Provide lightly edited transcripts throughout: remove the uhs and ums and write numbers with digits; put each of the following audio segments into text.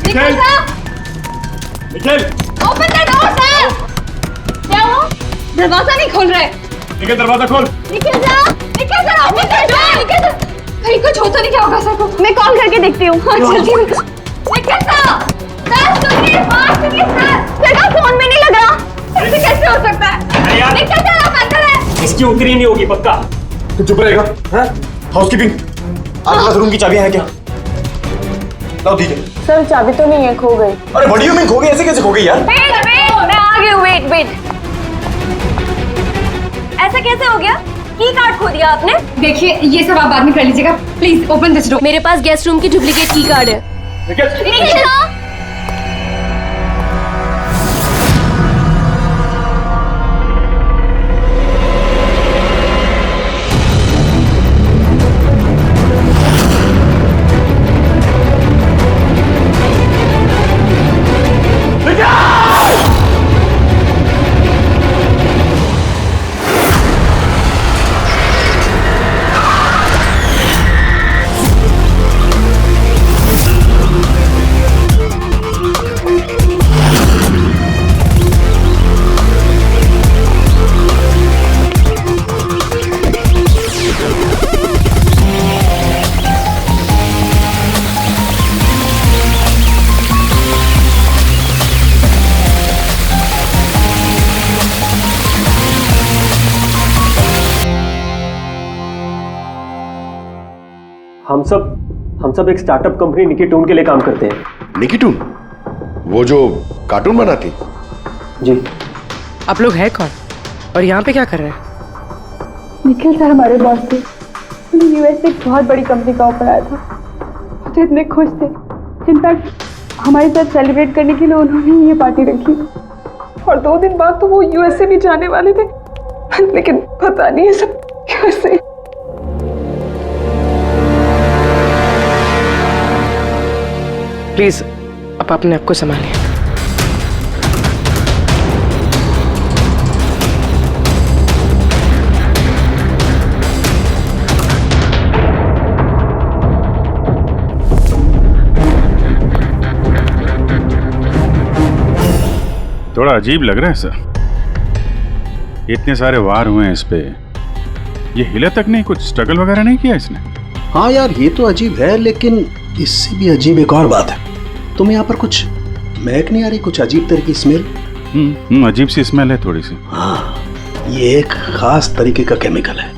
Nikhil Nikhil open the door sir. क्या हुआ? दरवाजा नहीं खोल रहे। निखिल दरवाजा खोल। Nikhil sir open the door. Nikhil sir कहीं कुछ होता नहीं क्या होगा सर को? मैं कॉल करके देखती हूँ। हाँ जल्दी। निखिल सर सुनिए बात सुनिए सर का फोन में नहीं लग रहा। ऐसे कैसे हो सकता है? निखिल सर आप अंदर है। इसकी उतरी नहीं होगी पक्का। तू चुप रहेगा? हाउसकीपिंग आपके पास रूम की चाबियां हैं क्या? लाओ दीजिए। सर चाबी तो नहीं है, खो गई। अरे व्हाट डू यू मीन खो गई? ऐसे कैसे खो गई यार? वेट मैं आ गई हूँ। वेट ऐसा कैसे हो गया? की कार्ड खो दिया आपने? देखिए ये सब आप बाद में कर लीजिएगा। Please open this door. मेरे पास गेस्ट रूम की डुप्लीकेट की कार्ड है। निखिल हम सब एक स्टार्टअप कंपनी निकिटून के लिए काम करते हैं। निकिटून? वो जो कार्टून बनाती? जी। आप लोग हैं कौन और यहाँ पे क्या कर रहे हैं? निखिल सर हमारे बॉस थे। उन्हें यूएस से एक बहुत बड़ी कंपनी का ऑफर आया था। वो तो इतने खुश थे। इनफैक्ट हमारे साथ सेलिब्रेट करने के लिए उन्होंने ये पार्टी रखी और 2 दिन बाद तो वो यूएसए भी जाने वाले थे, लेकिन पता नहीं है सब कैसे। प्लीज आप अपने आप को संभालिए। थोड़ा अजीब लग रहा है सर। इतने सारे वार हुए हैं इस पे, ये हिले तक नहीं, कुछ स्ट्रगल वगैरह नहीं किया इसने? हाँ यार ये तो अजीब है, लेकिन इससे भी अजीब एक और बात है। तुम्हें यहाँ पर कुछ महक नहीं आ रही? कुछ अजीब तरह की स्मेल? अजीब सी स्मेल है थोड़ी सी। हाँ ये एक खास तरीके का केमिकल है।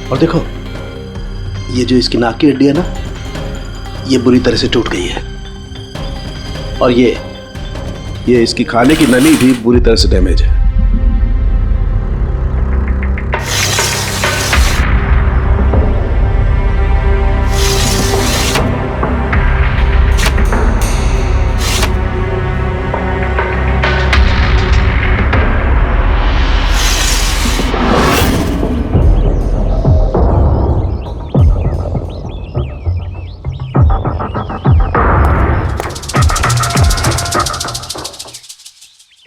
और देखो ये जो इसकी नाक की हड्डी है ना, ये बुरी तरह से टूट गई है। और ये इसकी खाने की नली भी बुरी तरह से डैमेज है।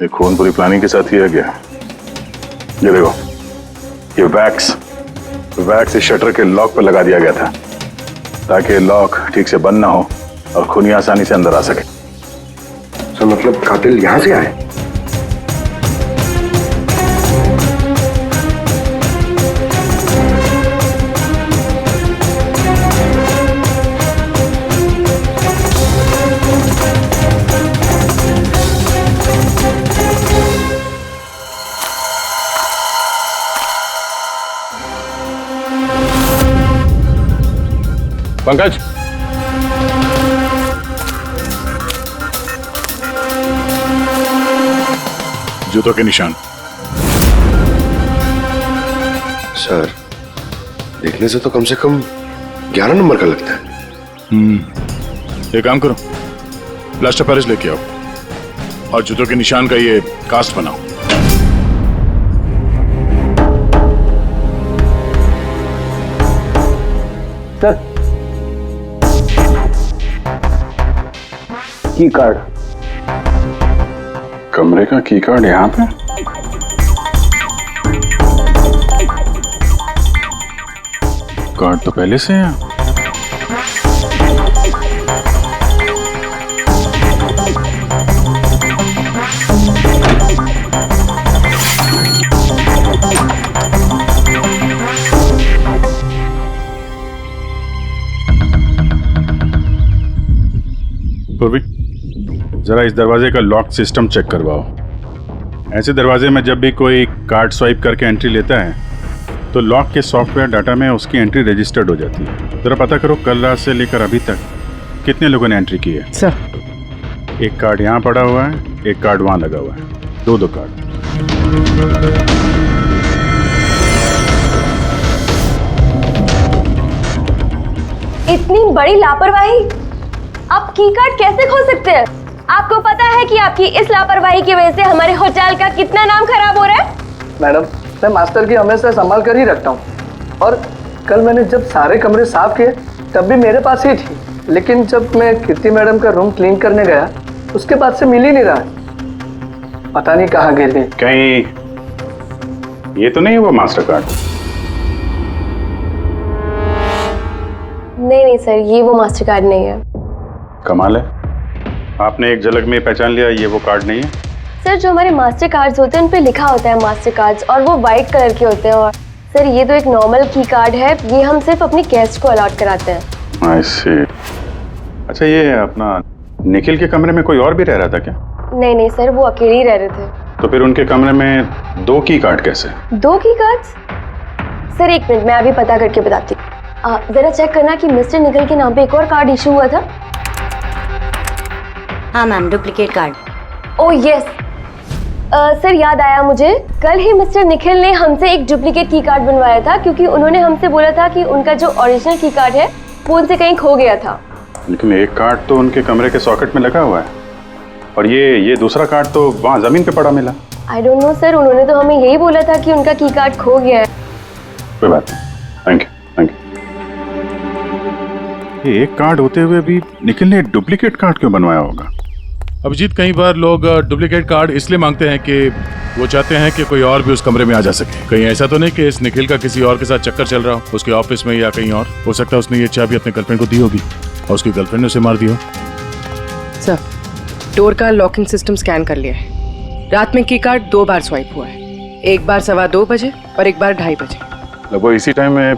ये खून पूरी प्लानिंग के साथ किया गया। ये देखो, ये वैक्स इस शटर के लॉक पर लगा दिया गया था ताकि लॉक ठीक से बंद ना हो और खूनी आसानी से अंदर आ सके। तो मतलब कातिल यहाँ से आए? पंकज, जूतों के निशान। सर देखने से तो कम 11 नंबर का लगता है। एक काम करो, प्लास्टर पेरिस लेके आओ और जूतों के निशान का ये कास्ट बनाओ। सर की कार्ड। कमरे का की कार्ड यहाँ पे? कार्ड तो पहले से है। पूर्वी, जरा इस दरवाजे का लॉक सिस्टम चेक करवाओ। ऐसे दरवाजे में जब भी कोई कार्ड स्वाइप करके एंट्री लेता है तो लॉक के सॉफ्टवेयर डाटा में उसकी एंट्री रजिस्टर्ड हो जाती है। जरा पता करो कल रात से लेकर अभी तक कितने लोगों ने एंट्री की है। सर, एक कार्ड यहाँ पड़ा हुआ है, एक कार्ड वहाँ लगा हुआ है, दो कार्ड। इतनी बड़ी लापरवाही! आप की कार्ड कैसे खो सकते हैं? आपको पता है कि आपकी इस लापरवाही की वजह से हमारे होटल का कितना नाम खराब हो रहा है? मैडम, मैं मास्टर की हमेशा संभाल कर ही रखता हूँ और कल मैंने जब सारे कमरे साफ किए तब भी मेरे पास ही थी, लेकिन जब मैं कीर्ति मैडम का रूम क्लीन करने गया उसके बाद से मिल ही नहीं रहा। पता नहीं कहाँ गिर गई। कहीं ये तो नहीं है वो मास्टर कार्ड? नहीं सर, ये वो मास्टर कार्ड नहीं है। कमाल है, आपने एक झलक में पहचान लिया ये वो कार्ड नहीं है। सर, जो हमारे मास्टर कार्ड्स होते हैं उन पे लिखा होता है मास्टर कार्ड्स और वो वाइट कलर के होते हैं। और सर, ये तो एक नॉर्मल की कार्ड है, ये हम सिर्फ अपने गेस्ट को अलॉट कराते हैं। आई सी। अच्छा, ये अपना निखिल के कमरे में कोई और भी रह रहा था क्या? नहीं सर, वो अकेले ही रह रहे थे। तो फिर उनके कमरे में 2 की कार्ड कैसे? 2 की कार्ड्स? सर एक मिनट, मैं अभी पता करके बताती हूँ। जरा चेक करना कि मिस्टर निखिल के नाम पे एक और कार्ड इशू हुआ था। हाँ ma'am, duplicate card. Oh yes sir, याद आया मुझे, कल ही मिस्टर निखिल ने हमसे एक डुप्लीकेट की कार्ड बनवाया था क्योंकि उन्होंने हमसे बोला था कि उनका जो ओरिजिनल की कार्ड है वो उनसे कहीं खो गया था। लेकिन एक कार्ड तो उनके कमरे के सॉकेट में लगा हुआ है और ये दूसरा कार्ड तो वहाँ जमीन पे पड़ा मिला। आई डोंट नो सर, उन्होंने तो हमें यही बोला था कि उनका की कार्ड खो गया है। कोई बात नहीं, थैंक यू। ये एक कार्ड होते हुए भी निखिल ने डुप्लीकेट कार्ड क्यों बनवाया होगा? अभिजीत, कई बार लोग डुप्लीकेट कार्ड इसलिए मांगते हैं कि वो चाहते हैं कि कोई और भी उस कमरे में आ जा सके। कहीं ऐसा तो नहीं कि इस निखिल का किसी और के साथ चक्कर चल रहा हो, उसके ऑफिस में या कहीं और। हो सकता है उसने ये चाबी अपने गर्लफ्रेंड को दी होगी और उसकी गर्लफ्रेंड ने उसे मार दिया। सर, डोर का लॉकिंग सिस्टम स्कैन कर लिया है। रात में की कार्ड 2 बार स्वाइप हुआ है, एक बार 2:15 बजे और एक बार 2:30 बजे। लगभग इसी टाइम में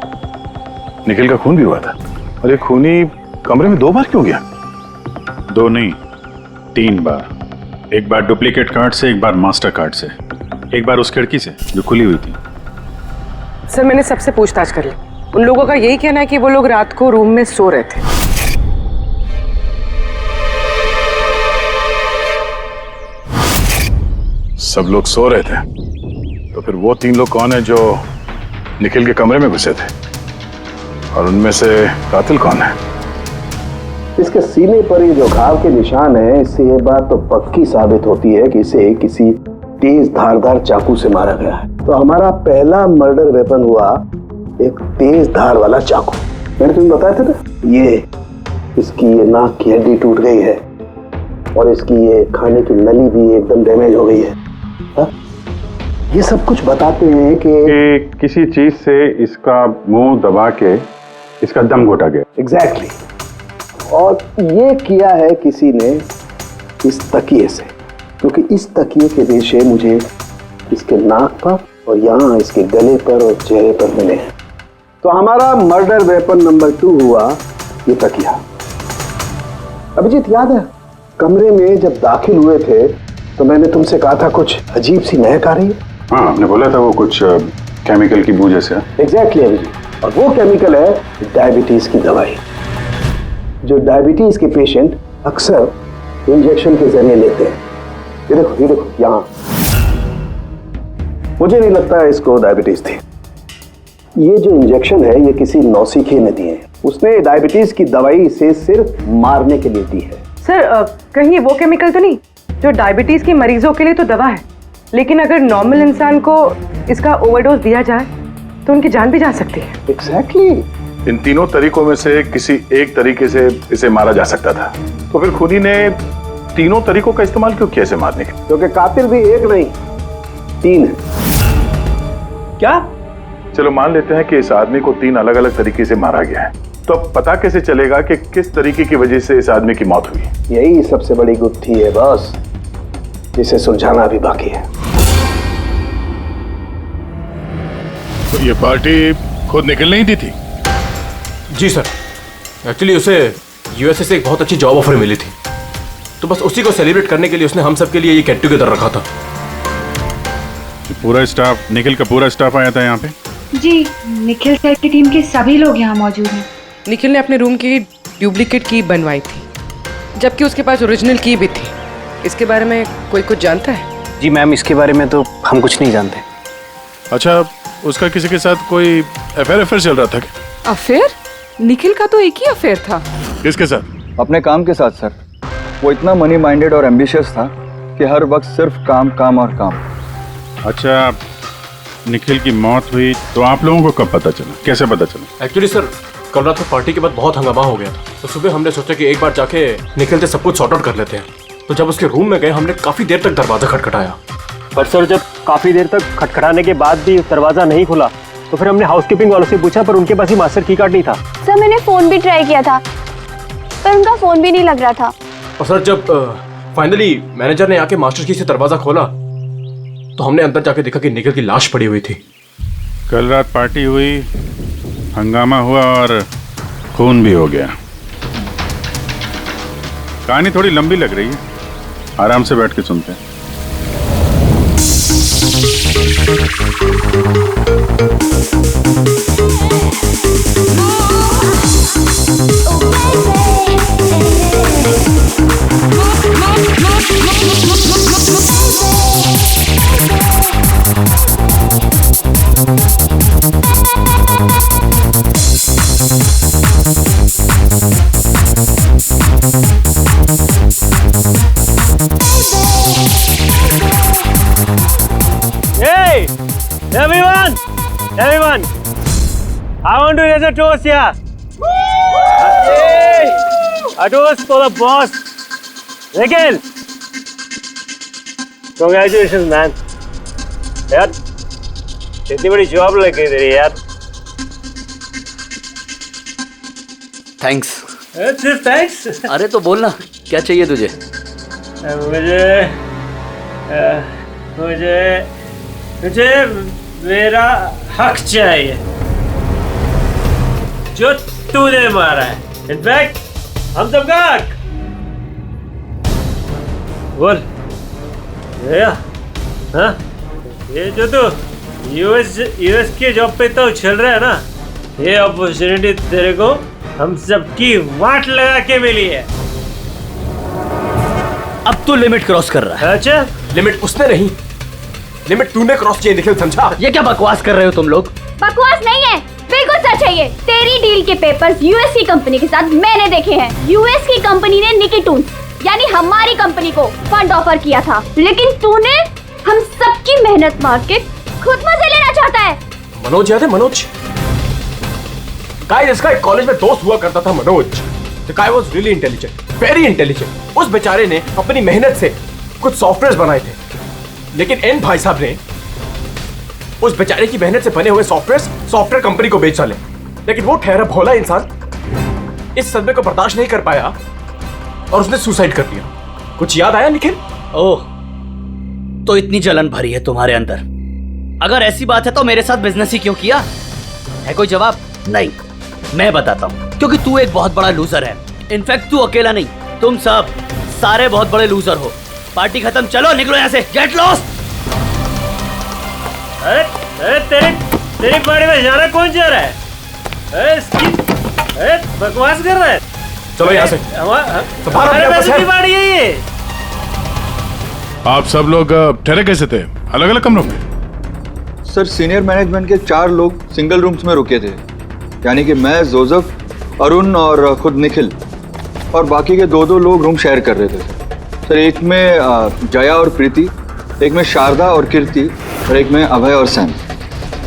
निखिल का खून भी हुआ था। और ये खूनी कमरे में 2 बार क्यों गया? 2 नहीं, 3 बार। एक बार डुप्लीकेट कार्ड से, एक बार मास्टर कार्ड से, एक बार उस खिड़की से जो खुली हुई थी। सर, मैंने सबसे पूछताछ कर ली, उन लोगों का यही कहना है कि वो लोग रात को रूम में सो रहे थे। सब लोग सो रहे थे, तो फिर वो 3 लोग कौन है जो निखिल के कमरे में घुसे थे? और उनमें से कातिल कौन है? इसके सीने पर ये जो घाव के निशान है, इससे ये बात तो पक्की साबित होती है कि इसे किसी तेज धारदार चाकू से मारा गया है। तो हमारा पहला मर्डर वेपन हुआ एक तेज धार वाला चाकू। मैंने तुम्हें बताया था ना, ये इसकी ये नाक की हड्डी टूट गई है और इसकी ये खाने की नली भी एकदम डैमेज हो गई है। हा? ये सब कुछ बताते हैं कि किसी चीज से इसका मुंह दबा के इसका दम घोटा गया। एग्जैक्टली। और ये किया है किसी ने इस तकिए से, क्योंकि इस तकिए के रेशे मुझे इसके नाक पर और यहाँ इसके गले पर और चेहरे पर मिले हैं। तो हमारा मर्डर वेपन नंबर 2 हुआ ये तकिया। अभिजीत, याद है कमरे में जब दाखिल हुए थे तो मैंने तुमसे कहा था कुछ अजीब सी महक आ रही है? हाँ, आपने बोला था वो कुछ केमिकल की बू जैसे। एग्जैक्टली अभिजीत, और वो केमिकल है डायबिटीज की दवाई, जो डायबिटीज के पेशेंट अक्सर इंजेक्शन के जरिए लेते हैं। ये देखो यहाँ। मुझे नहीं लगता है इसको डायबिटीज थी। ये जो इंजेक्शन है ये किसी नौसिखिए ने दिए हैं। उसने डायबिटीज की दवाई इसे सिर्फ मारने के लिए दी है। सर, कहीं वो केमिकल तो नहीं जो डायबिटीज के मरीजों के लिए तो दवा है, लेकिन अगर नॉर्मल इंसान को इसका ओवरडोज दिया जाए तो उनकी जान भी जा सकती है। एग्जैक्टली। इन तीनों तरीकों में से किसी एक तरीके से इसे मारा जा सकता था, तो फिर खूनी ने तीनों तरीकों का इस्तेमाल क्यों किया इसे मारने के? क्योंकि कातिल भी एक नहीं 3 है। क्या? चलो मान लेते हैं कि इस आदमी को 3 अलग अलग तरीके से मारा गया है, तो अब पता कैसे चलेगा कि किस तरीके की वजह से इस आदमी की मौत हुई? यही सबसे बड़ी गुत्थी है बॉस, जिसे सुलझाना भी बाकी है। तो ये पार्टी खुद निकल नहीं दी थी? जी सर, एक्चुअली उसे यूएसए से एक बहुत अच्छी जॉब ऑफर मिली थी, तो बस उसी को सेलिब्रेट करने के लिए उसने हम सब के लिए ये गेट टुगेदर रखा था। पूरा स्टाफ, निखिल का पूरा स्टाफ आया था यहाँ पे? जी, निखिल सर की टीम के सभी लोग यहाँ मौजूद हैं। निखिल ने अपने रूम की डुप्लीकेट की बनवाई थी, जबकि उसके पास ओरिजिनल की भी थी। इसके बारे में कोई कुछ जानता है? जी मैम, इसके बारे में तो हम कुछ नहीं जानते। अच्छा, उसका किसी के साथ कोई अफेयर चल रहा था क्या? अफेयर? निखिल का तो एक ही अफेयर था। किसके साथ? अपने काम के साथ सर। वो इतना मनी माइंडेड और एम्बिशियस था कि हर वक्त सिर्फ काम काम और काम। अच्छा, निखिल की मौत हुई तो आप लोगों को कब पता चला, कैसे पता चला? एक्चुअली सर, कल रात को पार्टी के बाद बहुत हंगामा हो गया था, तो सुबह हमने सोचा कि एक बार जाके निखिल से सब कुछ सॉर्ट आउट कर लेते हैं। तो जब उसके रूम में गए, हमने काफी देर तक दरवाजा खटखटाया। पर सर, जब काफी देर तक खटखटाने के बाद भी दरवाजा नहीं खुला तो फिर हमने हाउसकीपिंग वालों से पूछा, पर उनके पास ही मास्टर की कार्ड नहीं था। सर मैंने फोन भी ट्राई किया था, पर उनका फोन भी नहीं लग रहा था। और सर, जब फाइनली मैनेजर ने आके मास्टर की से दरवाजा खोला तो हमने अंदर जाके देखा कि निखिल की लाश पड़ी हुई थी। कल रात पार्टी हुई, हंगामा हुआ और खून भी हो गया। कहानी थोड़ी लंबी लग रही है, आराम से बैठ के सुनते हैं। Hey, everyone, I want to raise a toast here. Hey, a toast for the boss, Nikhil. Congratulations, man. यार, इतनी बड़ी जॉब लग गई तेरी यार। थैंक्स। सिर्फ थैंक्स? अरे तो बोलना, क्या चाहिए तुझे? मुझे मेरा हक चाहिए जो तूने मारा है। इनफैक्ट हम सबका हक। बोल हाँ, ये जो तू यूएस के जॉब पे तो चल रहा है ना, ये अपॉर्चुनिटी तेरे को हम सबकी वाट लगा के मिली है। अब तू लिमिट क्रॉस कर रहा है। अच्छा, लिमिट उसने नहीं, लिमिट तूने क्रॉस किया निखिल, समझा? ये क्या बकवास कर रहे हो तुम लोग? बकवास नहीं है, बिल्कुल सच है ये। तेरी डील के पेपर्स यूएस की कंपनी के साथ मैंने देखे हैं। यूएस की कंपनी ने निकिटून यानी हमारी कंपनी को फंड ऑफर किया था, लेकिन तूने हम सबकी मेहनत मार के खुद मजे लेना चाहता है। मनोज याद है? मनोज गाइस, इसका एक कॉलेज में दोस्त हुआ करता था Manoj. The guy was really intelligent, very intelligent। उस बेचारे ने अपनी मेहनत से कुछ सॉफ्टवेयर बनाए थे, लेकिन एन भाई साहब ने उस बेचारे की मेहनत से बने हुए सॉफ्टवेयर कंपनी को बेच डाले। लेकिन वो ठहरा भोला इंसान इस सदमे को बर्दाश्त नहीं कर पाया और उसने सुसाइड कर लिया। कुछ याद आया निखिल? ओह, तो इतनी जलन भरी है तुम्हारे अंदर। अगर ऐसी बात है तो मेरे साथ बिजनेस ही क्यों किया? है कोई जवाब? नहीं, मैं बताता हूँ। क्योंकि तू एक बहुत बड़ा लूजर है। इनफैक्ट तू अकेला नहीं, तुम सब सारे बहुत बड़े लूजर हो। पार्टी खत्म, चलो निकलो यहाँ से, गेट लॉस्ट। अरे तेरी पार्टी में जाना कौन जा रहा है? अरे बकवास कर रहा है। चलो यहाँ से, हमारे पैसे की पार्टी है ये। आप सब लोग ठहरे कैसे थे अलग अलग कमरों में? सर, सीनियर मैनेजमेंट के 4 लोग सिंगल रूम्स में रुके थे, यानी कि मैं, जोसेफ, अरुण और खुद निखिल, और बाकी के 2 लोग रूम शेयर कर रहे थे। सर, एक में जया और प्रीति, एक में शारदा और कीर्ति, और एक में अभय और सैम।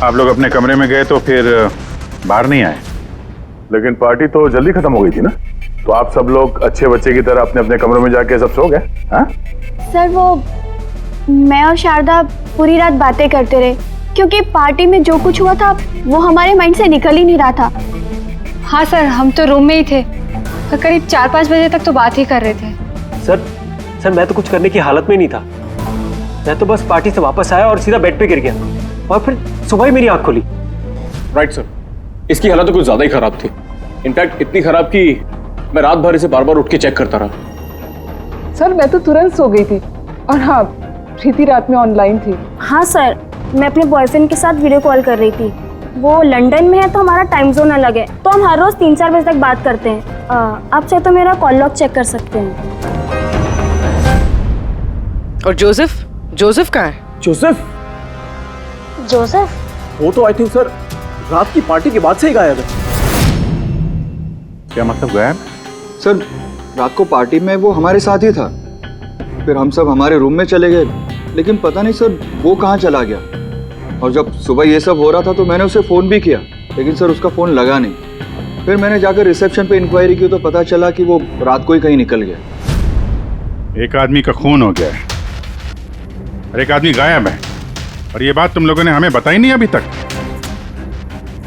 आप लोग अपने कमरे में गए तो फिर बाहर नहीं आए? लेकिन पार्टी तो जल्दी खत्म हो गई थी ना, तो आप सब लोग अच्छे बच्चे की तरह अपने अपने कमरों में जाके सब सो गए? हाँ सर, वो मैं और शारदा पूरी रात बातें करते रहे, क्योंकि पार्टी में जो कुछ हुआ था वो हमारे माइंड से निकल ही नहीं रहा था। हाँ सर, हम तो रूम में ही थे और करीब 4-5 बजे तक तो बात ही कर रहे थे। सर मैं तो कुछ करने की हालत में नहीं था। मैं तो बस पार्टी से वापस आया और सीधा बेड पे गिर गया और फिर सुबह ही मेरी आंख खुली। राइट सर, इसकी हालत तो कुछ ज्यादा ही खराब थी। इनफैक्ट इतनी खराब कि मैं रात भर इसे बार बार उठ के चेक करता रहा। सर मैं तो तुरंत सो गई थी। और हाँ, प्रीति रात में ऑनलाइन थी। हाँ सर, मैं अपने बॉयफ्रेंड के साथ वीडियो कॉल कर रही थी। वो लंदन में है तो हमारा टाइम जोन अलग है, तो हम हर रोज 3-4 बजे तक बात करते हैं। आप चाहे तो मेरा कॉल लॉग चेक कर सकते हैं। और जोसेफ? जोसेफ कहाँ है? जोसेफ? जोसेफ? वो तो आई थिंक सर रात की पार्टी के बाद से ही गायब है। क्या मतलब गायब? सर रात को पार्टी में वो हमारे साथ ही था, फिर हम सब हमारे रूम में चले गए, लेकिन पता नहीं सर वो कहाँ चला गया। और जब सुबह ये सब हो रहा था तो मैंने उसे फ़ोन भी किया, लेकिन सर उसका फ़ोन लगा नहीं। फिर मैंने जाकर रिसेप्शन पे इंक्वायरी की तो पता चला कि वो रात को ही कहीं निकल गया। एक आदमी का खून हो गया है और एक आदमी गायब है, और ये बात तुम लोगों ने हमें बताई नहीं अभी तक।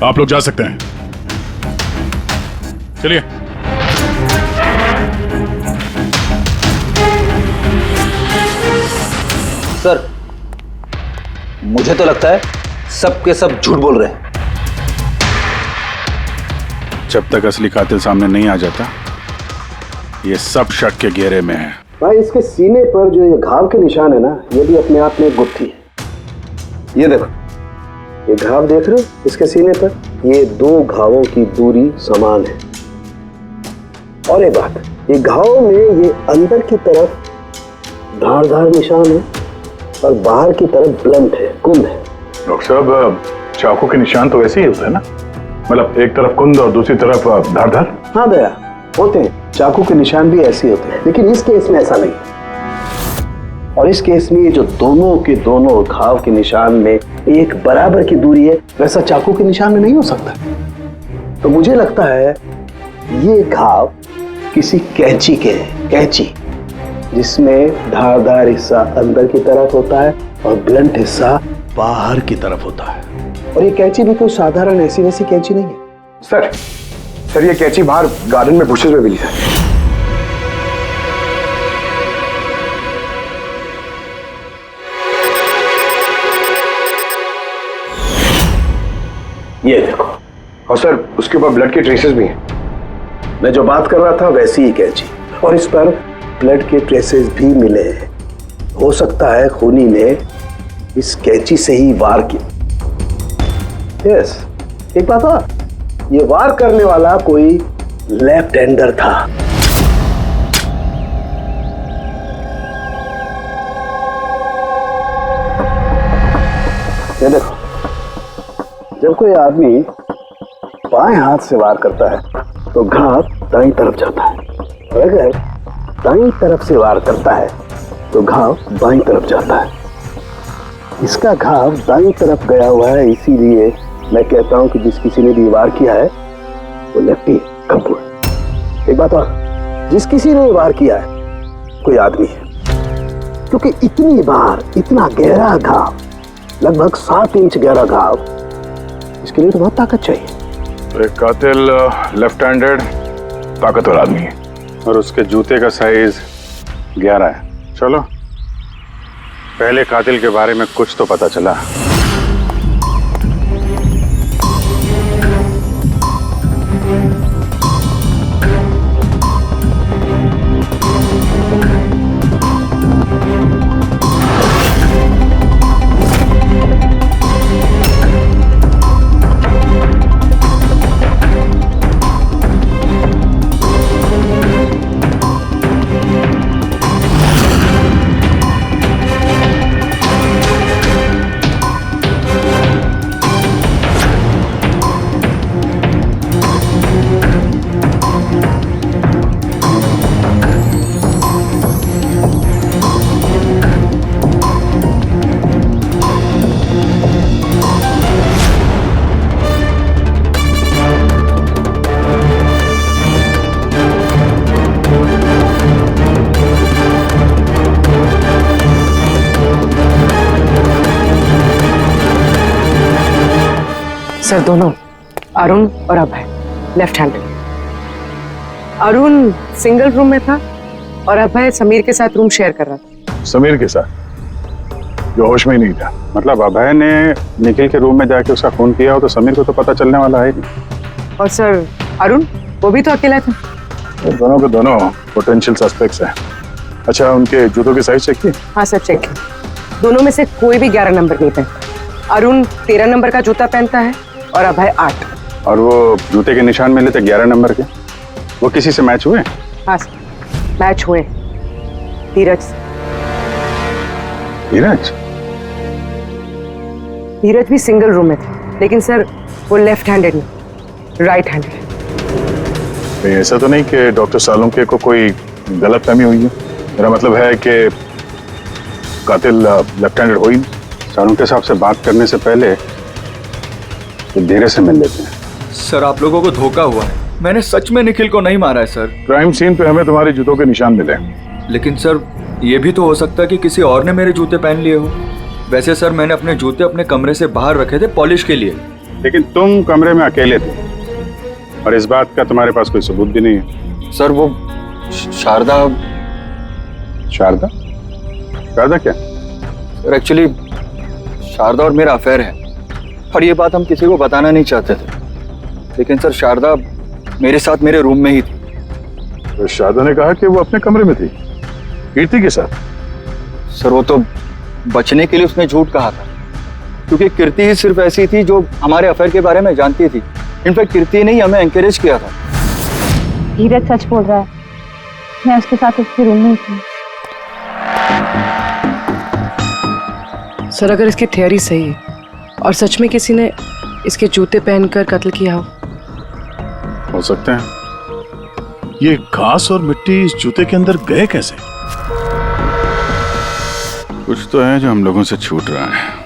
आप लोग जा सकते हैं, चलिए। सर मुझे तो लगता है सब के सब झूठ बोल रहे हैं। जब तक असली कातिल सामने नहीं आ जाता ये सब शक के घेरे में है। भाई इसके सीने पर जो ये घाव के निशान है ना, ये भी अपने आप में एक गुत्थी है। ये देखो, ये घाव देख रहे हो इसके सीने पर, ये 2 घावों की दूरी समान है। और एक बात, ये घाव में ये अंदर की तरफ धारदार निशान है और बाहर की तरफ ब्लंट है, कुंद है। डॉक्टर साहब, चाकू के निशान तो वैसे ही होते हैं ना, मतलब एक तरफ कुंद और दूसरी तरफ धारदार। हाँ दया, होते हैं, चाकू के निशान भी ऐसे होते हैं, लेकिन इस केस में ऐसा नहीं है। और इस केस में जो दोनों के दोनों घाव के निशान में एक बराबर की दूरी है, वैसा चाकू के निशान में नहीं हो सकता। तो मुझे लगता है ये घाव किसी कैंची के हैं, कैंची जिसमें धारदार हिस्सा अंदर की तरफ होता है और ब्लंट हिस्सा बाहर की तरफ होता है। और ये कैंची भी कोई साधारण ऐसी वैसी कैंची नहीं है। सर ये कैंची बाहर गार्डन में बुशेस में मिली है। ये देखो, और सर उसके ऊपर ब्लड के ट्रेसेस भी हैं। मैं जो बात कर रहा था वैसी ही कैंची, और इस पर ब्लड के ट्रेसेस भी मिले हैं। हो सकता है खूनी ने इस कैंची से ही वार किया। यस, एक बात और, ये वार करने वाला कोई लेफ्ट हैंडर था। ये देखो, जब कोई आदमी बाएं हाथ से वार करता है तो घाव दाईं तरफ जाता है, और अगर दाईं तरफ से वार करता है तो घाव बाईं तरफ जाता है। इसका घाव दाईं तरफ गया हुआ है, इसीलिए मैं कहता हूं कि जिस किसी ने भी वार किया है वो लेफ्टी कपूर। एक बात और, जिस किसी ने वार किया है कोई आदमी है, क्योंकि इतनी बार इतना गहरा घाव, लगभग 7 इंच गहरा घाव, इसके लिए तो बहुत ताकत चाहिए। एक कातिल लेफ्ट हैंडेड ताकतवर आदमी है, और उसके जूते का साइज 11 है। चलो पहले कातिल के बारे में कुछ तो पता चला। सर दोनों, अरुण और Abhay, left handed. Arun single room में था और अभय समीर के साथ रूम शेयर कर रहा था। समीर के साथ, जो होश में ही नहीं था। मतलब अभय ने निखिल के रूम में जाके उसका खून किया हो तो समीर को तो पता चलने वाला है नहीं। और सर अरुण, वो भी तो अकेला था। दोनों के दोनों पोटेंशियल सस्पेक्ट्स हैं। अच्छा, उनके जूतों की साइज चेक की? हाँ सर, चेक किया। दोनों में से कोई भी 11 नंबर नहीं पहनता। अरुण 13 नंबर का जूता पहनता है और अभय 8। और वो जूते के निशान मिले थे 11 नंबर के, वो किसी से मैच हुए? हाँ सर, मैच हुए। धीरज। धीरज? धीरज भी सिंगल रूम में थे, लेकिन सर वो लेफ्ट हैंडेड नहीं, राइट हैंडेड। ऐसा तो नहीं कि डॉक्टर सालुंके को कोई गलतफहमी हुई है? मेरा मतलब है कि कातिल लेफ्ट हैंडेड हो ही नहीं। सालुंके साहब से बात करने से पहले तो धीरज से मिल लेते हैं। सर, आप लोगों को धोखा हुआ है। मैंने सच में निखिल को नहीं मारा है सर। क्राइम सीन पे हमें तुम्हारे जूतों के निशान मिले, लेकिन सर ये भी तो हो सकता है कि किसी और ने मेरे जूते पहन लिए हो। वैसे सर मैंने अपने जूते अपने कमरे से बाहर रखे थे पॉलिश के लिए। लेकिन तुम कमरे में अकेले थे और इस बात का तुम्हारे पास कोई सबूत भी नहीं है। सर वो शारदा। शारदा? शारदा क्या? सर एक्चुअली शारदा और मेरा अफेयर है और ये बात हम किसी को बताना नहीं चाहते थे, लेकिन सर शारदा मेरे साथ मेरे रूम में ही थी। तो शारदा ने कहा कि वो अपने कमरे में थी कीर्ति के साथ। सर वो तो बचने के लिए उसने झूठ कहा था, क्योंकि कीर्ति ही सिर्फ ऐसी थी जो हमारे अफेयर के बारे में जानती थी। इनफैक्ट कीर्ति ने ही हमें एनकरेज किया था। धीरज सच बोल रहा है, मैं उसके साथ उसके रूम में थी। सर अगर इसकी थियरी सही है और सच में किसी ने इसके जूते पहनकर कत्ल किया हो सकता है। ये घास और मिट्टी इस जूते के अंदर गए कैसे? कुछ तो है जो हम लोगों से छूट रहा है।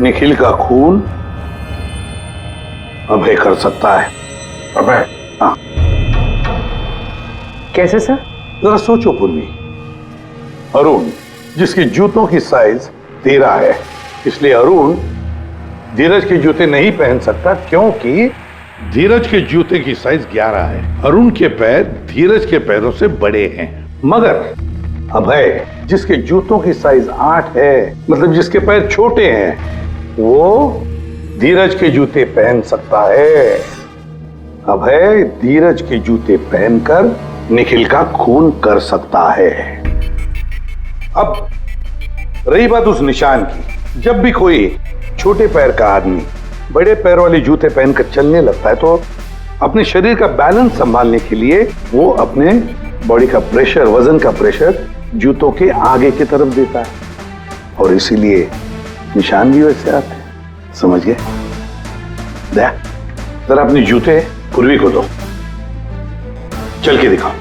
निखिल का खून अभय कर सकता है। अभय? हाँ। कैसे सर? जरा सोचो पूर्वी। अरुण जिसके जूतों की साइज 13 है, इसलिए अरुण धीरज के जूते नहीं पहन सकता, क्योंकि धीरज के जूते की साइज 11 है। अरुण के पैर धीरज के पैरों से बड़े हैं। मगर अभय जिसके जूतों की साइज 8 है, मतलब जिसके पैर छोटे हैं, वो धीरज के जूते पहन सकता है। अभय धीरज के जूते पहनकर निखिल का खून कर सकता है। अब रही बात उस निशान की, जब भी कोई छोटे पैर का आदमी बड़े पैर वाले जूते पहनकर चलने लगता है तो अपने शरीर का बैलेंस संभालने के लिए वो अपने बॉडी का प्रेशर, वजन का प्रेशर जूतों के आगे की तरफ देता है, और इसीलिए निशान भी वैसे आते हैं। समझ गए? जरा अपने जूते पूर्वी को दो, चल के दिखाओ।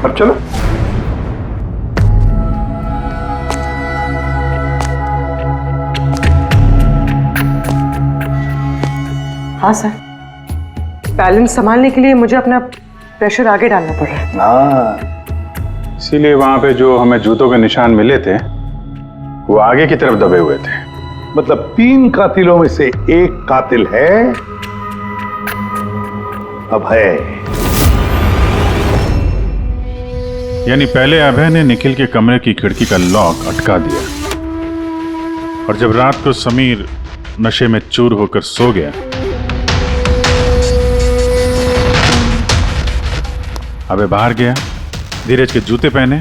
अब चलो। हाँ सर, बैलेंस संभालने के लिए मुझे अपना प्रेशर आगे डालना पड़ रहा है। हाँ, इसीलिए वहां पे जो हमें जूतों के निशान मिले थे वो आगे की तरफ दबे हुए थे। मतलब 3 कातिलों में से एक कातिल है अभय। यानी पहले अभय ने निखिल के कमरे की खिड़की का लॉक अटका दिया, और जब रात को समीर नशे में चूर होकर सो गया, अभय बाहर गया, धीरज के जूते पहने,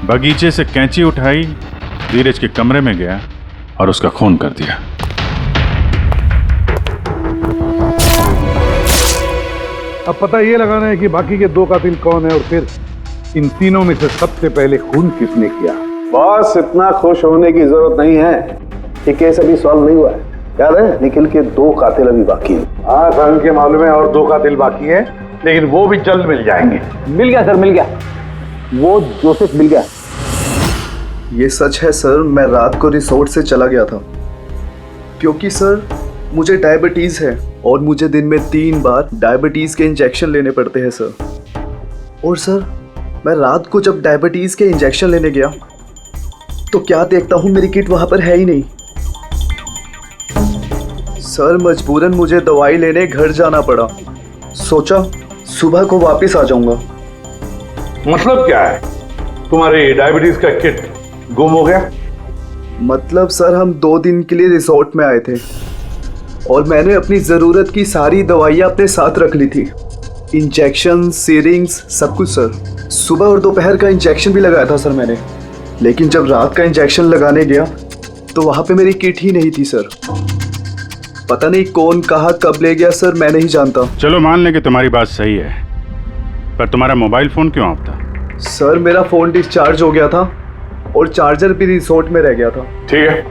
बगीचे से कैंची उठाई, धीरज के कमरे में गया और उसका खून कर दिया। अब पता ये लगाना है कि बाकी के 2 कातिल कौन है और फिर इन तीनों में से सबसे पहले खून किसने किया। बस इतना खुश होने की जरूरत नहीं है, ये केस अभी सॉल्व नहीं हुआ है। याद है, निखिल के 2 कातिल अभी बाकी हैं। हाँ सर, के मालूम है, और 2 कातिल बाकी है, लेकिन वो भी जल्द मिल जाएंगे। मिल गया सर, मिल गया, वो जोसेफ मिल गया। ये सच है सर, मैं रात को रिसोर्ट से चला गया था क्योंकि सर मुझे डायबिटीज़ है और मुझे दिन में 3 बार डायबिटीज़ के इंजेक्शन लेने पड़ते हैं सर। और सर मैं रात को जब डायबिटीज़ के इंजेक्शन लेने गया तो क्या देखता हूँ मेरी किट वहाँ पर है ही नहीं। सर मजबूरन मुझे दवाई लेने घर जाना पड़ा। सोचा सुबह को वापस आ जाऊंगा। मतलब क्या है? तुम्हारे डायबिटीज का किट गुम हो गया? मतलब सर हम 2 दिन के लिए रिसोर्ट में आए थे और मैंने अपनी ज़रूरत की सारी दवाइयाँ अपने साथ रख ली थी। इंजेक्शन, सीरिंग्स, सब कुछ सर। सुबह और दोपहर का इंजेक्शन भी लगाया था सर मैंने, लेकिन जब रात का इंजेक्शन लगाने गया तो वहाँ पे मेरी किट ही नहीं थी सर। पता नहीं कौन कहाँ कब ले गया सर, मैं नहीं जानता। चलो मान लें कि तुम्हारी बात सही है, पर तुम्हारा मोबाइल फोन क्यों ऑफ था? सर मेरा फोन डिस्चार्ज हो गया था और चार्जर भी रिसोर्ट में रह गया था। ठीक है,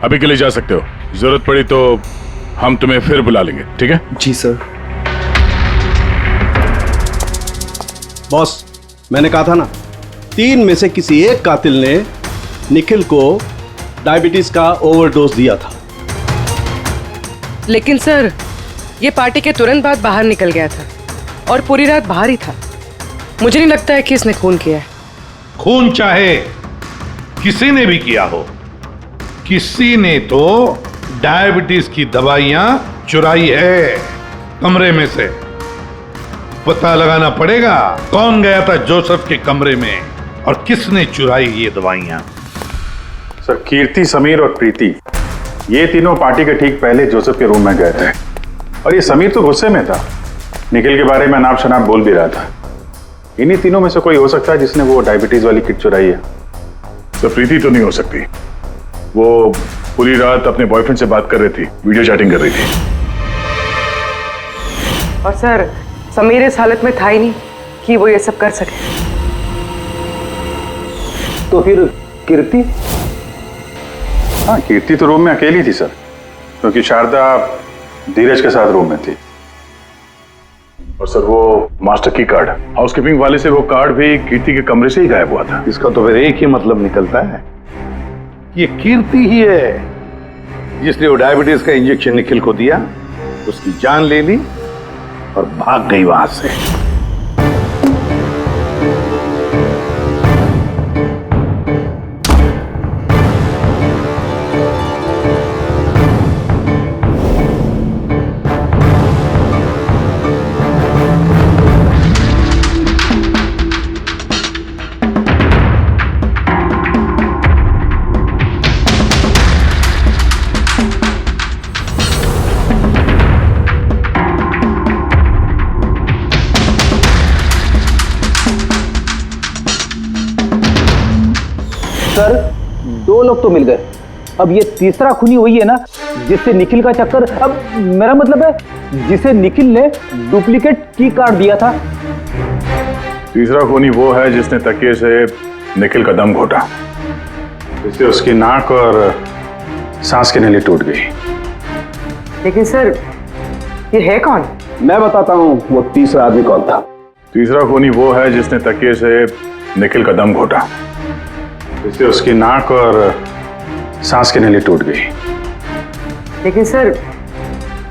अभी के लिए जा सकते हो। जरूरत पड़ी तो हम तुम्हें फिर बुला लेंगे, ठीक है? जी सर। बॉस, मैंने कहा था ना, 3 में से किसी एक कातिल ने निखिल को डायबिटीज का ओवरडोज दिया था। लेकिन सर, ये पार्टी के तुरंत बाद बाहर निकल गया था और पूरी रात बाहर ही था। मुझे नहीं लगता है कि इसने खून किया है। खून चाहे किसी ने भी किया हो, किसी ने तो डायबिटीज की दवाइयां चुराई है कमरे में से। पता लगाना पड़ेगा कौन गया था जोसेफ के कमरे में और किसने चुराई ये दवाइयां। सर, कीर्ति, समीर और प्रीति, ये तीनों पार्टी के ठीक पहले जोसेफ के रूम में गए थे और ये समीर तो गुस्से में था, निखिल के बारे में अनाप शनाप बोल भी रहा था। इन्हीं तीनों में से कोई हो सकता है जिसने वो डायबिटीज वाली किट चुराई है। तो प्रीति तो नहीं हो सकती, वो पूरी रात अपने बॉयफ्रेंड से बात कर रही थी, वीडियो चैटिंग कर रही थी। और सर, समीर इस हालत में था ही नहीं कि वो ये सब कर सके। तो फिर कीर्ति? हाँ, कीर्ति तो रूम में अकेली थी सर, क्योंकि शारदा धीरज के साथ रूम में थी। और सर, वो मास्टर की कार्ड, हाउसकीपिंग वाले से वो कार्ड भी कीर्ति के कमरे से ही गायब हुआ था। इसका तो फिर एक ही मतलब निकलता है, ये कीर्ति ही है जिसने वो डायबिटीज का इंजेक्शन निखिल को दिया, उसकी जान ले ली और भाग गई वहां से। सर, 2 लोग तो मिल गए, अब ये तीसरा खूनी वही है ना जिससे निखिल का चक्कर। अब मेरा मतलब है जिसे निखिल ने डुप्लीकेट की कार्ड दिया था। तीसरा खूनी वो है जिसने तकिए से निखिल का दम घोटा, इससे उसकी नाक और सांस की नली टूट गई। लेकिन सर, ये है कौन? मैं बताता हूँ वो तीसरा आदमी कौन था। तीसरा खूनी वो है जिसने तकिए से निखिल का दम घोटा, इससे उसकी नाक और सांस की नली टूट गई। लेकिन सर,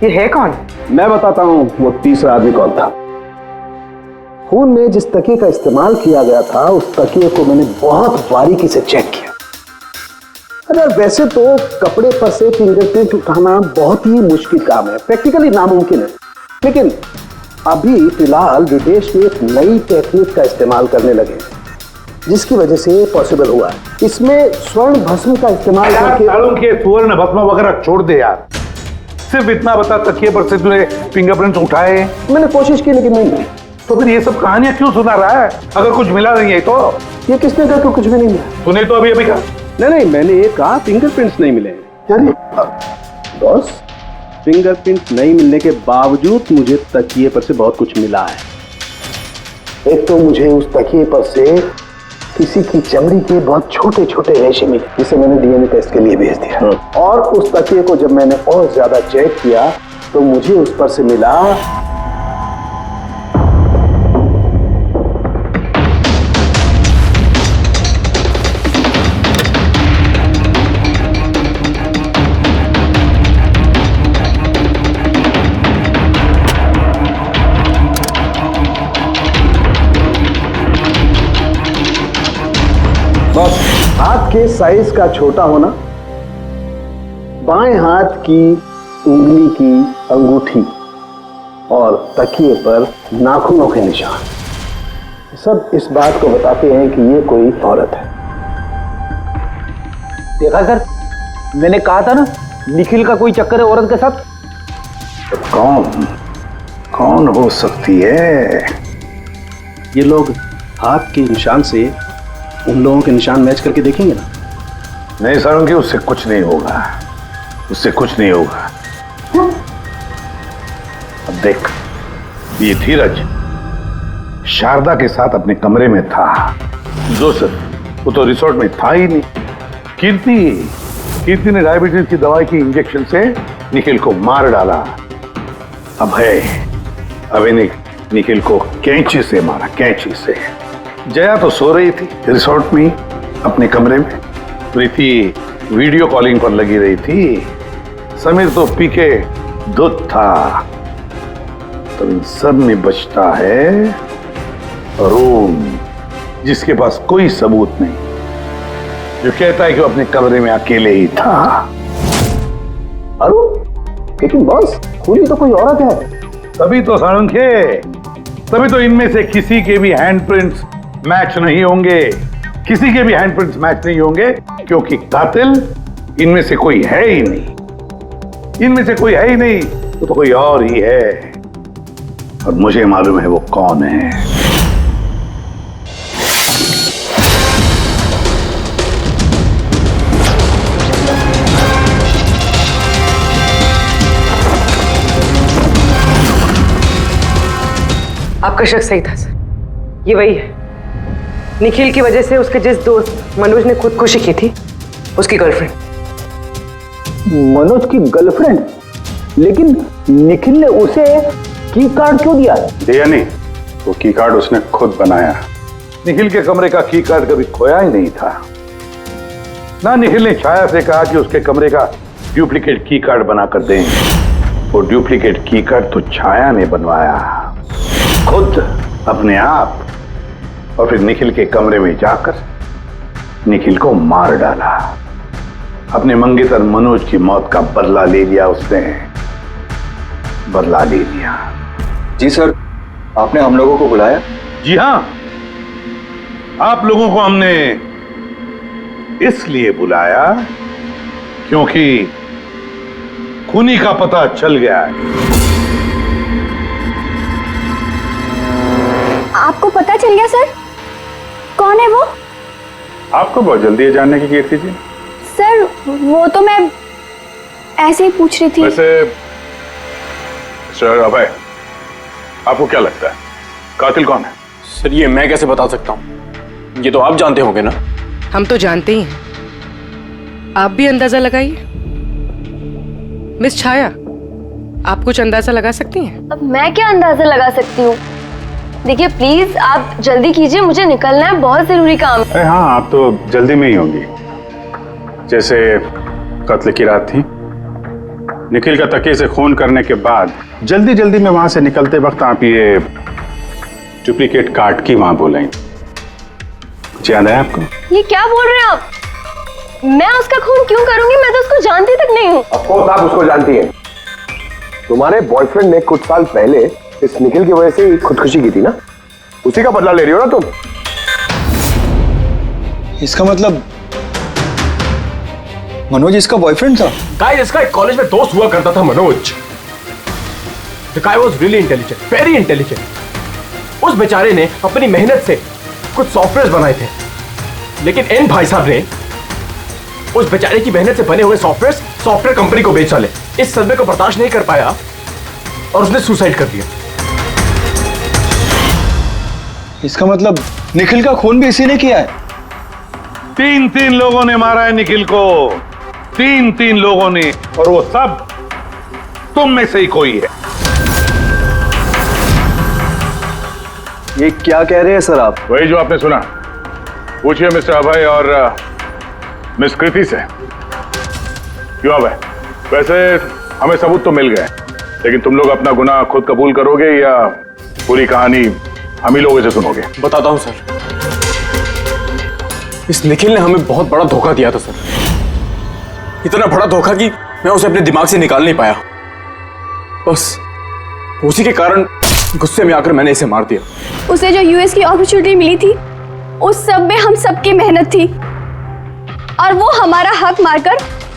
ये है कौन? मैं बताता हूँ वो तीसरा आदमी कौन था। खून में जिस तकिए का इस्तेमाल किया गया था, उस तकिए को मैंने बहुत बारीकी से चेक किया। अरे वैसे तो कपड़े पर से फिंगरप्रिंट उठाना बहुत ही मुश्किल काम है, प्रैक्टिकली नामुमकिन है, लेकिन अभी फिलहाल विदेश में एक नई टेक्निक का इस्तेमाल करने लगे जिसकी वजह से पॉसिबल हुआ है। इसमें स्वर्ण भस्म का इस्तेमाल करके स्वर्ण भस्म वगैरह छोड़ दे यार, सिर्फ इतना बता, तकिए पर से तूने फिंगरप्रिंट्स उठाए? मैंने कोशिश की लेकिन नहीं मिली। तो फिर ये सब कहानियां क्यों सुना रहा है? अगर कुछ मिला नहीं है तो? ये किसने कहा कि कुछ भी नहीं मिला? तूने तो अभी कहा। नहीं, मैंने ये कहा फिंगरप्रिंट्स नहीं मिले। यानी बॉस, फिंगरप्रिंट नहीं मिलने के बावजूद मुझे तकिए पर से बहुत कुछ मिला है। एक तो मुझे उस तकिए पर से किसी की चमड़ी के बहुत छोटे छोटे रेशे मिले, जिसे मैंने डीएनए टेस्ट के लिए भेज दिया। और उस तकिए को जब मैंने और ज्यादा चेक किया तो मुझे उस पर से मिला बस हाथ के साइज का छोटा होना, बाएं हाथ की उंगली की अंगूठी और तकिए पर नाखूनों के निशान, सब इस बात को बताते हैं कि ये कोई औरत है। देखा सर, मैंने कहा था ना निखिल का कोई चक्कर है औरत के साथ। तो कौन हो सकती है? ये लोग हाथ के निशान से उन लोगों के निशान मैच करके देखेंगे ना। नहीं सारुंगी, उससे कुछ नहीं होगा, उससे कुछ नहीं होगा। अब देख, ये धीरज शारदा के साथ अपने कमरे में था, जोसेफ वो तो रिसोर्ट में था ही नहीं। कीर्ति ने डायबिटीज की दवाई की इंजेक्शन से निखिल को मार डाला। अब इन्हें निखिल को कैंची से मारा, कैंची से। जया तो सो रही थी रिसोर्ट में अपने कमरे में, प्रीति वीडियो कॉलिंग पर लगी रही थी, समीर तो पी के दूध था। तो इन सब में बचता है अरुण, जिसके पास कोई सबूत नहीं, जो कहता है कि वो अपने कमरे में अकेले ही था। अरुण, लेकिन बॉस खूनी तो कोई औरत है। तभी तो सारंगे, तभी तो इनमें से किसी के भी हैंडप्रिंट्स मैच नहीं होंगे, किसी के भी हैंडप्रिंट्स मैच नहीं होंगे, क्योंकि कातिल इनमें से कोई है ही नहीं, इनमें से कोई है ही नहीं, वो तो कोई और ही है। और मुझे मालूम है वो कौन है। आपका शक सही था सर, ये वही है। निखिल की वजह से उसके जिस दोस्त मनोज ने खुदकुशी की थी, उसकी गर्लफ्रेंड। मनोज की गर्लफ्रेंड? लेकिन निखिल ने उसे की कार्ड क्यों दिया? दिया नहीं, वो की कार्ड उसने खुद बनाया। निखिल के कमरे का की कार्ड कभी खोया ही नहीं था ना। निखिल ने छाया से कहा कि उसके कमरे का डुप्लीकेट की कार्ड बनाकर देंगे। वो डुप्लीकेट की कार्ड तो छाया ने बनवाया खुद, अपने आप, और फिर निखिल के कमरे में जाकर निखिल को मार डाला। अपने मंगेतर मनोज की मौत का बदला ले लिया उसने, बदला ले लिया। जी सर, आपने हम लोगों को बुलाया? जी हाँ, आप लोगों को हमने इसलिए बुलाया क्योंकि खूनी का पता चल गया है। आपको पता चल गया सर? कौन है वो? आपको बहुत जल्दी है जानने की कीर्ति जी। सर वो तो मैं ऐसे ही पूछ रही थी। वैसे सर अभय, आपको क्या लगता है कातिल कौन है? सर ये मैं कैसे बता सकता हूँ, ये तो आप जानते होंगे ना। हम तो जानते ही हैं, आप भी अंदाजा लगाइए। मिस छाया, आप कुछ अंदाजा लगा सकती हैं? अब मैं क्या अंदाजा लगा सकती हूँ? देखिए प्लीज आप जल्दी कीजिए, मुझे निकलना है, बहुत जरूरी काम है। हाँ, आप तो जल्दी में ही होंगी। जैसे कत्ल की रात थी, निखिल का तकिए से खून करने के बाद जल्दी जल्दी में वहां से निकलते वक्त आप ये डुप्लीकेट कार्ड की वहां बोल रही, याद है आपको? ये क्या बोल रहे हैं आप? मैं उसका खून क्यों करूंगी? मैं तो उसको जानती तक नहीं हूँ। ऑफकोर्स आप उसको जानती हैं। तुम्हारे बॉयफ्रेंड ने कुछ साल पहले इस निखिल की वजह से खुदकुशी की थी ना, उसी का बदला ले रही हो ना तुम। इसका मतलब मनोज इसका बॉयफ्रेंड था? गाइस, इसका एक कॉलेज में दोस्त हुआ करता था Manoj. The guy was really intelligent, very intelligent। उस बेचारे ने अपनी मेहनत से कुछ सॉफ्टवेयर बनाए थे, लेकिन एन भाई साहब ने उस बेचारे की मेहनत से बने हुए सॉफ्टवेयर कंपनी को बेच डाले। इस सदमे को बर्दाश्त नहीं कर पाया और उसने सुसाइड कर दिया। इसका मतलब निखिल का खून भी इसी ने किया है? 3 लोगों ने मारा है निखिल को, 3 लोगों ने, और वो सब तुम में से ही कोई है। ये क्या कह रहे हैं सर आप? वही जो आपने सुना। पूछिए मिस्टर अभय और मिस कृति से। क्यों अभय? वैसे हमें सबूत तो मिल गए, लेकिन तुम लोग अपना गुनाह खुद कबूल करोगे या पूरी कहानी हम ही लोगों से सुनोगे? बताता हूं सर। इस निखिल ने हमें बहुत बड़ा धोखा दिया था सर, इतना बड़ा धोखा कि मैं उसे अपने दिमाग से निकाल नहीं पाया। बस उसी के कारण गुस्से में आकर मैंने इसे मार दिया। उसे जो यूएस की अपॉर्चुनिटी मिली थी उस सब में हम सबकी मेहनत थी और वो हमारा हक मारकर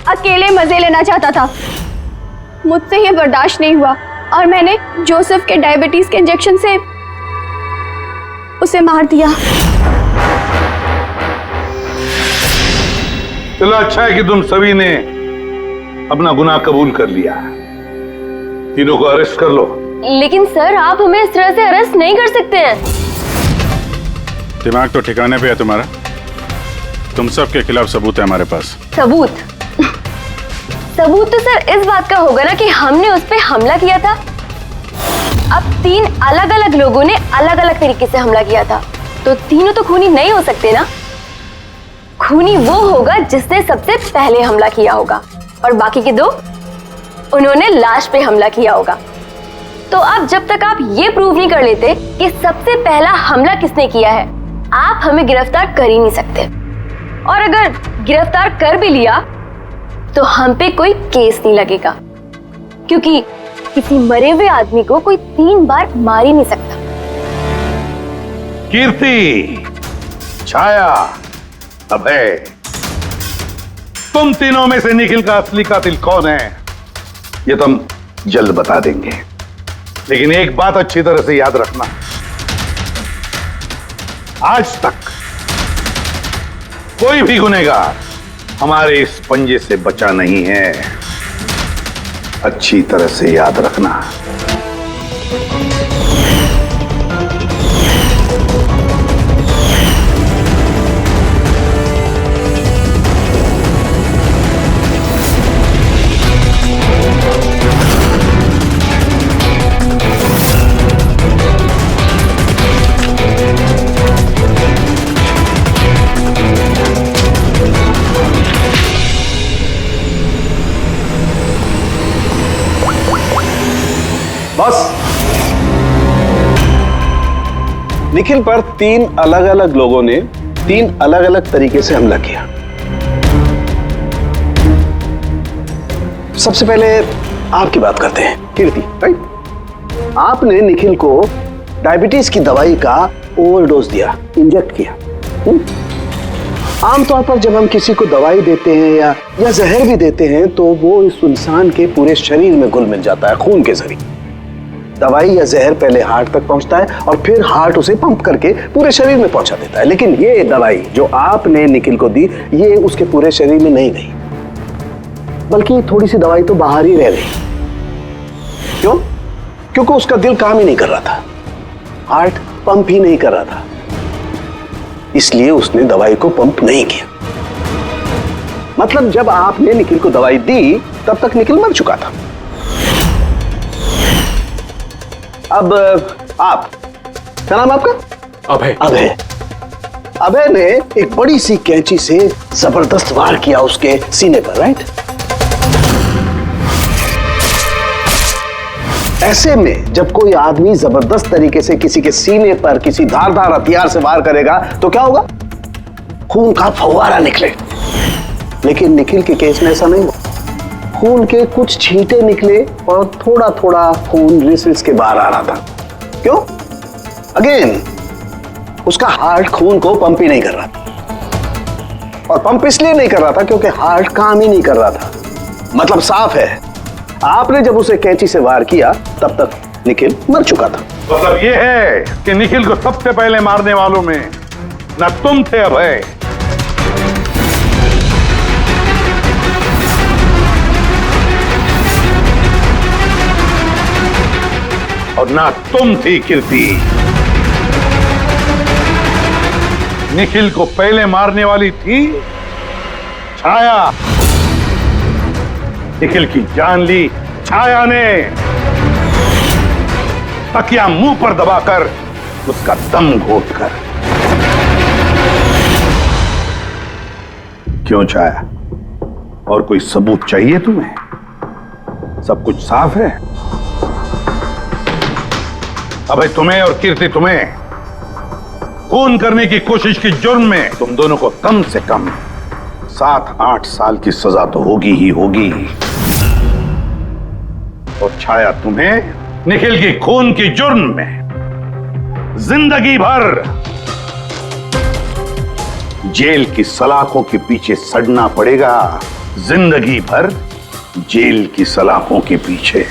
अकेले मजे लेना चाहता था। मुझसे ये बर्दाश्त नहीं हुआ और मैंने जोसेफ के डायबिटीज के इंजेक्शन से उसे मार दिया। चलो अच्छा है कि तुम सभी ने अपना गुनाह कबूल कर लिया। तीनों को अरेस्ट कर लो। लेकिन सर आप हमें इस तरह से अरेस्ट नहीं कर सकते हैं। दिमाग तो ठिकाने पे है तुम्हारा। तुम सब के खिलाफ सबूत है हमारे पास। सबूत? सबूत तो सर इस बात का होगा ना कि हमने उस पर हमला किया था। अब 3 अलग अलग लोगों ने अलग अलग तरीके से हमला किया था, तो तीनों तो खूनी नहीं हो सकते ना। खूनी वो होगा जिसने सबसे पहले हमला किया होगा और बाकी के 2 उन्होंने लाश पे हमला किया होगा। तो अब जब तक आप ये प्रूव नहीं कर लेते कि सबसे पहला हमला किसने किया है, आप हमें गिरफ्तार कर ही नहीं सकते। और अगर गिरफ्तार कर भी लिया तो हम पे कोई केस नहीं लगेगा, क्योंकि किसी मरे हुए आदमी को कोई 3 बार मार ही नहीं सकता। कीर्ति, छाया, अभय, तुम तीनों में से निखिल का असली कातिल कौन है ये तो हम जल्द बता देंगे। लेकिन एक बात अच्छी तरह से याद रखना, आज तक कोई भी गुनहगार हमारे इस पंजे से बचा नहीं है। अच्छी तरह से याद रखना। बस निखिल पर 3 अलग अलग लोगों ने 3 अलग अलग तरीके से हमला किया। सबसे पहले आपकी बात करते हैं, कीर्ति, राइट? आपने निखिल को डायबिटीज की दवाई का ओवरडोज दिया, इंजेक्ट किया। आमतौर पर जब हम किसी को दवाई देते हैं या जहर भी देते हैं तो वो इस इंसान के पूरे शरीर में घुल मिल जाता है, खून के जरिए। दवाई या जहर पहले हार्ट तक पहुंचता है और फिर हार्ट उसे पंप करके पूरे शरीर में पहुंचा देता है। लेकिन ये दवाई जो आपने निखिल को दी, ये उसके पूरे शरीर में नहीं गई, बल्कि थोड़ी सी दवाई तो बाहर ही रह गई। क्यों? क्योंकि उसका दिल काम ही नहीं कर रहा था, हार्ट पंप ही नहीं कर रहा था, इसलिए उसने दवाई को पंप नहीं किया। मतलब जब आपने निखिल को दवाई दी तब तक निखिल मर चुका था। अब आप, क्या नाम आपका? अभय। अभय। अभय ने एक बड़ी सी कैंची से जबरदस्त वार किया उसके सीने पर, राइट? ऐसे में जब कोई आदमी जबरदस्त तरीके से किसी के सीने पर किसी धारदार हथियार से वार करेगा तो क्या होगा? खून का फव्वारा निकले। लेकिन निखिल के केस में ऐसा नहीं हुआ। खून के कुछ छींटे निकले और थोड़ा थोड़ा खून रिसल्स के बाहर आ रहा था। क्यों? अगेन उसका हार्ट खून को पंप ही नहीं कर रहा था, और पंप इसलिए नहीं कर रहा था क्योंकि हार्ट काम ही नहीं कर रहा था। मतलब साफ है, आपने जब उसे कैंची से वार किया तब तक निखिल मर चुका था। मतलब ये है कि निखिल को सबसे पहले मारने वालों में न तुम थे अभय, और ना तुम थी कीर्ति। निखिल को पहले मारने वाली थी छाया। निखिल की जान ली छाया ने, तकिया मुंह पर दबाकर उसका दम घोटकर। क्यों छाया, और कोई सबूत चाहिए तुम्हें? सब कुछ साफ है। अबे तुम्हें और कीर्ति, तुम्हें खून करने की कोशिश की जुर्म में तुम दोनों को कम से कम 7-8 साल की सजा तो होगी ही होगी। और छाया, तुम्हें निखिल की खून की जुर्म में जिंदगी भर जेल की सलाखों के पीछे सड़ना पड़ेगा। जिंदगी भर जेल की सलाखों के पीछे।